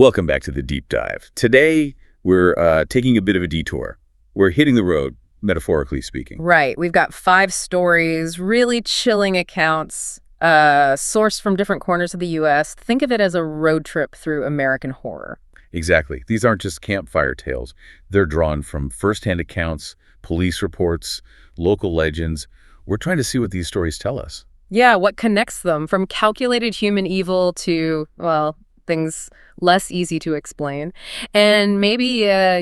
Welcome back to the deep dive. Today, we're taking a bit of a detour. We're hitting the road, metaphorically speaking. Right. We've got 5 stories, really chilling accounts, sourced from different corners of the U.S. Think of it as a road trip through American horror. Exactly. These aren't just campfire tales. They're drawn from firsthand accounts, police reports, local legends. We're trying to see what these stories tell us. Yeah, what connects them from calculated human evil to, well, things less easy to explain. And maybe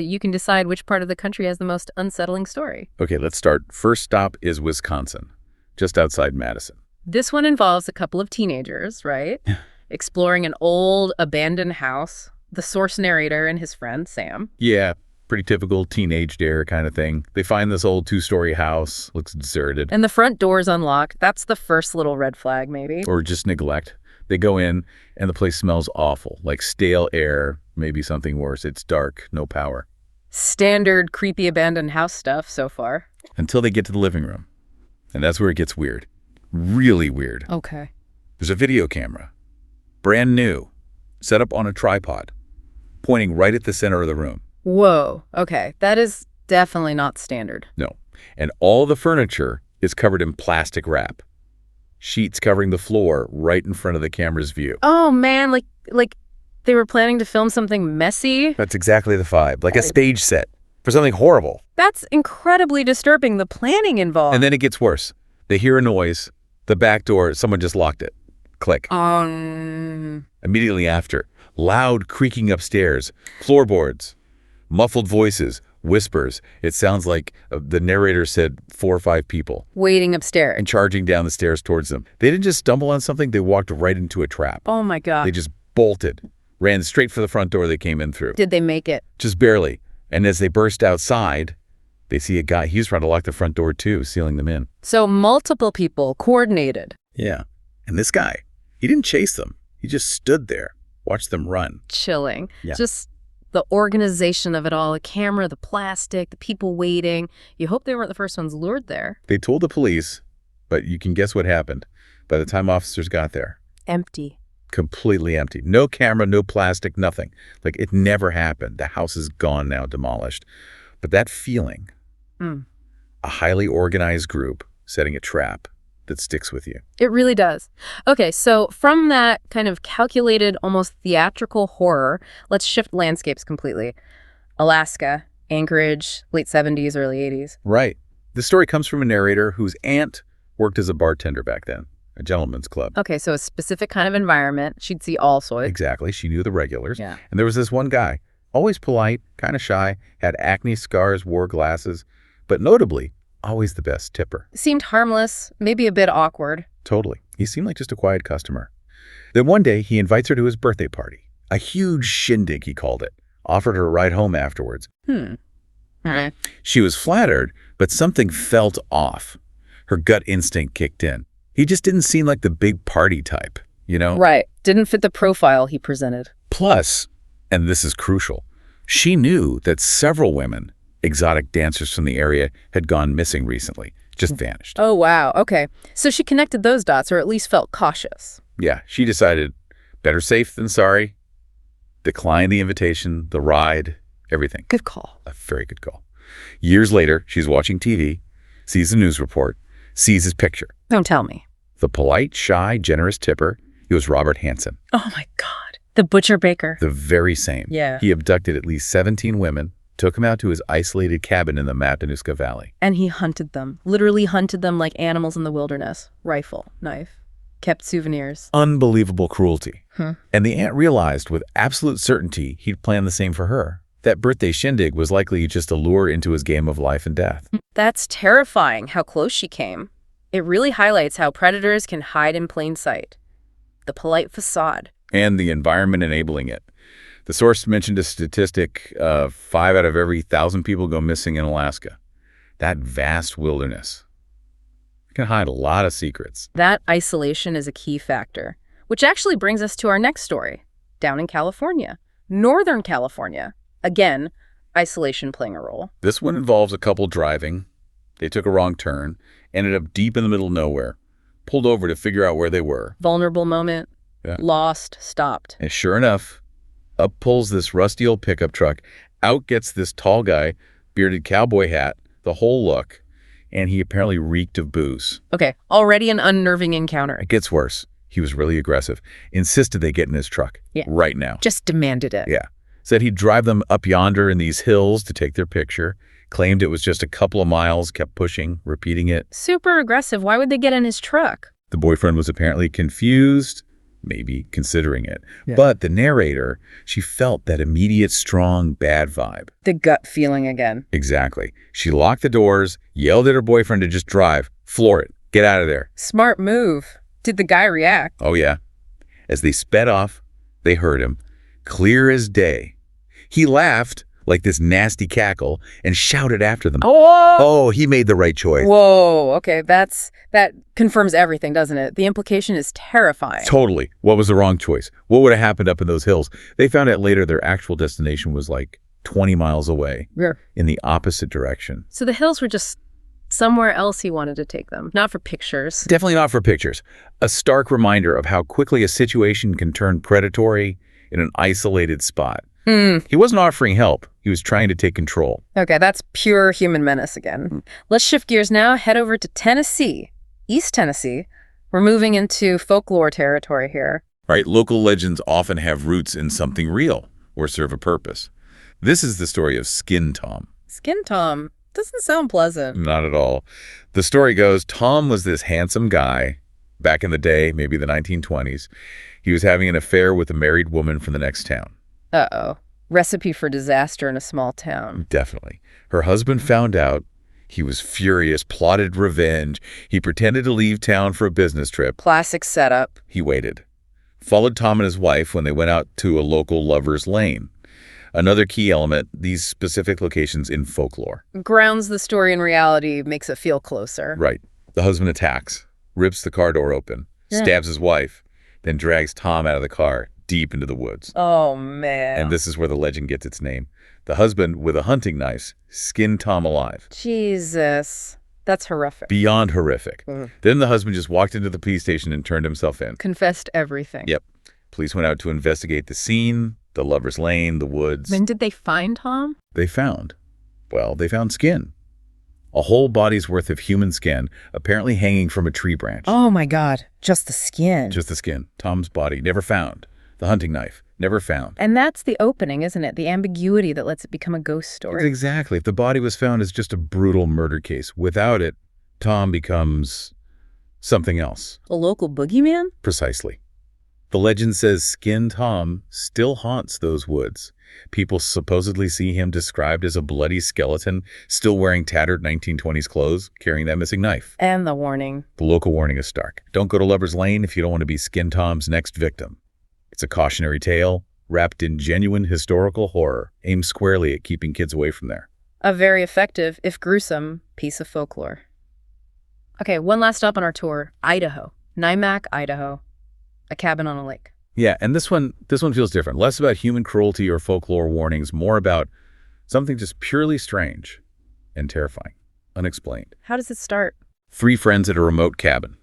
you can decide which part of the country has the most unsettling story. Okay, let's start. First stop is Wisconsin, just outside Madison. This one involves a couple of teenagers, right? Exploring an old abandoned house. The source narrator and his friend, Sam. Yeah, pretty typical teenage dare kind of thing. They find this old 2-story house, looks deserted. And the front door's unlocked. That's the first little red flag, maybe. Or just neglect. They go in, and the place smells awful, like stale air, maybe something worse. It's dark, no power. Standard creepy abandoned house stuff so far. Until they get to the living room. And that's where it gets weird. Really weird. Okay. There's a video camera. Brand new. Set up on a tripod. Pointing right at the center of the room. Whoa. Okay. That is definitely not standard. No. And all the furniture is covered in plastic wrap. Sheets covering the floor right in front of the camera's view. Oh, man. Like they were planning to film something messy? That's exactly the vibe. Like a stage set for something horrible. That's incredibly disturbing, the planning involved. And then it gets worse. They hear a noise. The back door, someone just locked it. Click. Immediately after, loud creaking upstairs, floorboards, muffled voices, whispers. It sounds like the narrator said 4 or 5 people. Waiting upstairs. And charging down the stairs towards them. They didn't just stumble on something, they walked right into a trap. Oh my God. They just bolted, ran straight for the front door they came in through. Did they make it? Just barely. And as they burst outside, they see a guy. He was trying to lock the front door too, sealing them in. So multiple people coordinated. Yeah. And this guy, he didn't chase them. He just stood there, watched them run. Chilling. Yeah. Just the organization of it all, the camera, the plastic, the people waiting. You hope they weren't the first ones lured there. They told the police, but you can guess what happened. By the time officers got there. Empty. Completely empty. No camera, no plastic, nothing. Like it never happened. The house is gone now, demolished. But that feeling, a highly organized group setting a trap that sticks with you. It really does. Okay, so from that kind of calculated, almost theatrical horror, let's shift landscapes completely. Alaska, Anchorage, late 70s, early 80s. Right. This story comes from a narrator whose aunt worked as a bartender back then, a gentleman's club. Okay, so a specific kind of environment. She'd see all sorts. Exactly. She knew the regulars. Yeah. And there was this one guy, always polite, kind of shy, had acne scars, wore glasses, but notably, always the best tipper. Seemed harmless, maybe a bit awkward. Totally. He seemed like just a quiet customer. Then one day, he invites her to his birthday party. A huge shindig, he called it. Offered her a ride home afterwards. She was flattered, but something felt off. Her gut instinct kicked in. He just didn't seem like the big party type, you know? Right. Didn't fit the profile he presented. Plus, and this is crucial, she knew that several women, exotic dancers from the area, had gone missing recently, just vanished. Oh, wow. Okay. So she connected those dots, or at least felt cautious. Yeah, she decided better safe than sorry, declined the invitation, the ride, everything. Good call. A very good call. Years later, she's watching TV, sees the news report, sees his picture. Don't tell me. The polite, shy, generous tipper, he was Robert Hansen. Oh, my God. The butcher baker. The very same. Yeah. He abducted at least 17 women, took them out to his isolated cabin in the Matanuska Valley. And he hunted them. Literally hunted them like animals in the wilderness. Rifle, knife. Kept souvenirs. Unbelievable cruelty. And the aunt realized with absolute certainty he'd planned the same for her. That birthday shindig was likely just a lure into his game of life and death. That's terrifying how close she came. It really highlights how predators can hide in plain sight. The polite facade. And the environment enabling it. The source mentioned a statistic of 5 out of every 1,000 people go missing in Alaska. That vast wilderness can hide a lot of secrets. That isolation is a key factor, which actually brings us to our next story, down in California, Northern California. Again, isolation playing a role. This one involves a couple driving. They took a wrong turn, ended up deep in the middle of nowhere, pulled over to figure out where they were. Vulnerable moment, Yeah. lost, stopped. And sure enough, Up pulls this rusty old pickup truck. Out gets this tall guy, bearded cowboy hat, the whole look, and he apparently reeked of booze. Okay, already an unnerving encounter. It gets worse. He was really aggressive. Insisted they get in his truck. Yeah. Right now. Just demanded it. Yeah. Said he'd drive them up yonder in these hills to take their picture. Claimed it was just a couple of miles, kept pushing, repeating it. Super aggressive. Why would they get in his truck? The boyfriend was apparently confused, maybe considering it. Yeah. But the narrator, she felt that immediate, strong, bad vibe. The gut feeling again. Exactly. She locked the doors, yelled at her boyfriend to just drive, floor it, get out of there. Smart move. Did the guy react? Oh, yeah. As they sped off, they heard him, clear as day. He laughed like this nasty cackle and shouted after them. Oh, he made the right choice. Whoa, okay, that confirms everything, doesn't it? The implication is terrifying. Totally. What was the wrong choice? What would have happened up in those hills? They found out later their actual destination was like 20 miles away. Yeah. In the opposite direction. So the hills were just somewhere else he wanted to take them, not for pictures. Definitely not for pictures. A stark reminder of how quickly a situation can turn predatory in an isolated spot. He wasn't offering help. He was trying to take control. Okay, that's pure human menace again. Let's shift gears now, head over to Tennessee, East Tennessee. We're moving into folklore territory here. Right, local legends often have roots in something real or serve a purpose. This is the story of Skin Tom. Skin Tom doesn't sound pleasant. Not at all. The story goes, Tom was this handsome guy back in the day, maybe the 1920s. He was having an affair with a married woman from the next town. Uh-oh. Recipe for disaster in a small town. Definitely. Her husband found out. He was furious, plotted revenge. He pretended to leave town for a business trip. Classic setup. He waited. Followed Tom and his wife when they went out to a local lover's lane. Another key element, these specific locations in folklore. Grounds the story in reality, makes it feel closer. Right. The husband attacks, rips the car door open, stabs his wife, then drags Tom out of the car, deep into the woods. Oh, man. And this is where the legend gets its name. The husband, with a hunting knife, skinned Tom alive. Jesus. That's horrific. Beyond horrific. Then the husband just walked into the police station and turned himself in. Confessed everything. Yep. Police went out to investigate the scene, the lover's lane, the woods. Then did they find Tom? They found skin. A whole body's worth of human skin, apparently hanging from a tree branch. Oh, my God. Just the skin. Just the skin. Tom's body, never found. The hunting knife, never found. And that's the opening, isn't it? The ambiguity that lets it become a ghost story. Exactly. If the body was found as just a brutal murder case, without it, Tom becomes something else. A local boogeyman? Precisely. The legend says Skin Tom still haunts those woods. People supposedly see him described as a bloody skeleton, still wearing tattered 1920s clothes, carrying that missing knife. And the warning. The local warning is stark. Don't go to Lover's Lane if you don't want to be Skin Tom's next victim. It's a cautionary tale wrapped in genuine historical horror, aimed squarely at keeping kids away from there. A very effective, if gruesome, piece of folklore. Okay, one last stop on our tour, Idaho. Nimac, Idaho. A cabin on a lake. Yeah, and this one feels different. Less about human cruelty or folklore warnings, more about something just purely strange and terrifying, unexplained. How does it start? 3 friends at a remote cabin.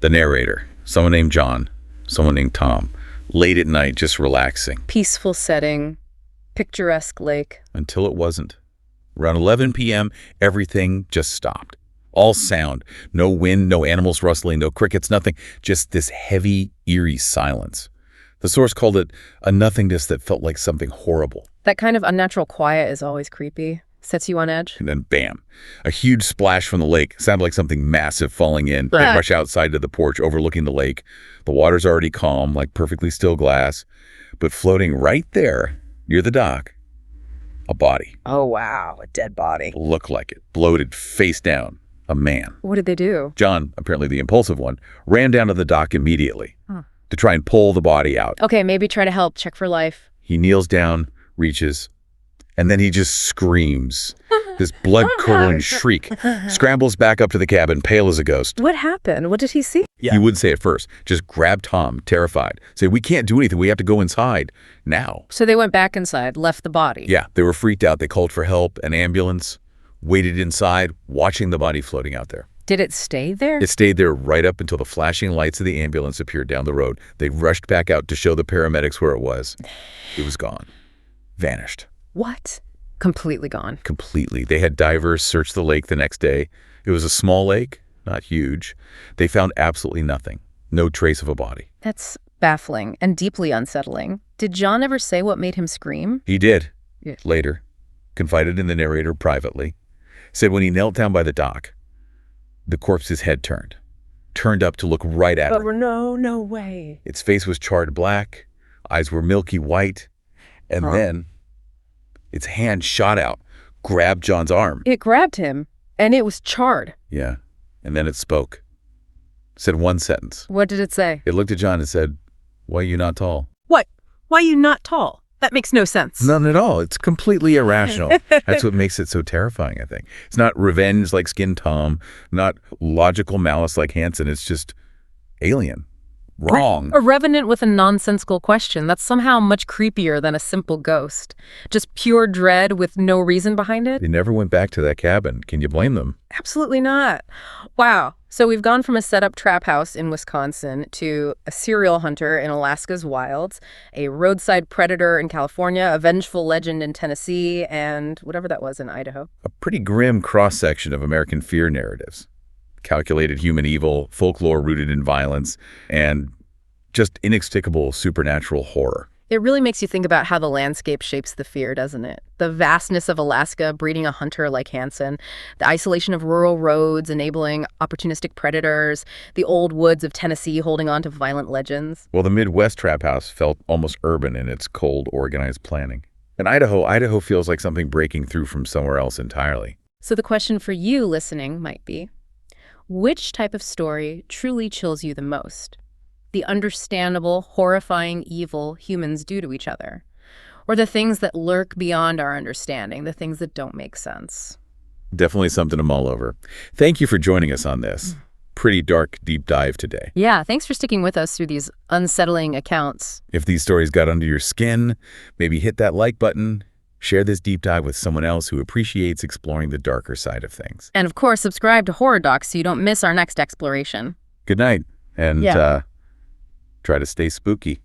The narrator, someone named John, someone named Tom, late at night just relaxing. Peaceful setting, picturesque lake. Until it wasn't. Around 11 p.m., everything just stopped. All sound. No wind, no animals rustling, no crickets, nothing. Just this heavy, eerie silence. The source called it a nothingness that felt like something horrible. That kind of unnatural quiet is always creepy. Sets you on edge. And then bam, a huge splash from the lake. Sounded like something massive falling in. I rush outside to the porch overlooking the lake. The water's already calm, like perfectly still glass. But floating right there, near the dock, a body. Oh, wow, a dead body. Looked like it. Bloated, face down. A man. What did they do? John, apparently the impulsive one, ran down to the dock immediately to try and pull the body out. Okay, maybe try to help. Check for life. He kneels down, reaches, and then he just screams. This blood-curdling shriek. Scrambles back up to the cabin, pale as a ghost. What happened? What did he see? He wouldn't say it first. Just grabbed Tom, terrified. Say, we can't do anything. We have to go inside now. So they went back inside, left the body. Yeah, they were freaked out. They called for help, an ambulance. Waited inside, watching the body floating out there. Did it stay there? It stayed there right up until the flashing lights of the ambulance appeared down the road. They rushed back out to show the paramedics where it was. It was gone. Vanished. What? Completely gone. Completely. They had divers search the lake the next day. It was a small lake, not huge. They found absolutely nothing. No trace of a body. That's baffling and deeply unsettling. Did John ever say what made him scream? He did. Yeah. Later. Confided in the narrator privately. Said when he knelt down by the dock, the corpse's head turned up to look right at her. No way. Its face was charred black, eyes were milky white, and then its hand shot out, grabbed John's arm. It grabbed him, and it was charred. Yeah, and then it spoke. Said one sentence. What did it say? It looked at John and said, "Why are you not tall?" What? Why are you not tall? That makes no sense. None at all. It's completely irrational. That's what makes it so terrifying, I think. It's not revenge like Skin Tom, not logical malice like Hansen. It's just alien. Wrong. A revenant with a nonsensical question that's somehow much creepier than a simple ghost. Just pure dread with no reason behind it? They never went back to that cabin. Can you blame them? Absolutely not. Wow. So we've gone from a set-up trap house in Wisconsin to a serial hunter in Alaska's wilds, a roadside predator in California, a vengeful legend in Tennessee, and whatever that was in Idaho. A pretty grim cross-section of American fear narratives. Calculated human evil, folklore rooted in violence, and just inexplicable supernatural horror. It really makes you think about how the landscape shapes the fear, doesn't it? The vastness of Alaska breeding a hunter like Hansen, the isolation of rural roads enabling opportunistic predators, the old woods of Tennessee holding on to violent legends. Well, the Midwest trap house felt almost urban in its cold, organized planning. And Idaho feels like something breaking through from somewhere else entirely. So the question for you listening might be, which type of story truly chills you the most? The understandable, horrifying evil humans do to each other? Or the things that lurk beyond our understanding, the things that don't make sense? Definitely something to mull over. Thank you for joining us on this pretty dark deep dive today. Yeah, thanks for sticking with us through these unsettling accounts. If these stories got under your skin, maybe hit that like button. Share this deep dive with someone else who appreciates exploring the darker side of things. And of course, subscribe to Horror Docx so you don't miss our next exploration. Good night, and try to stay spooky.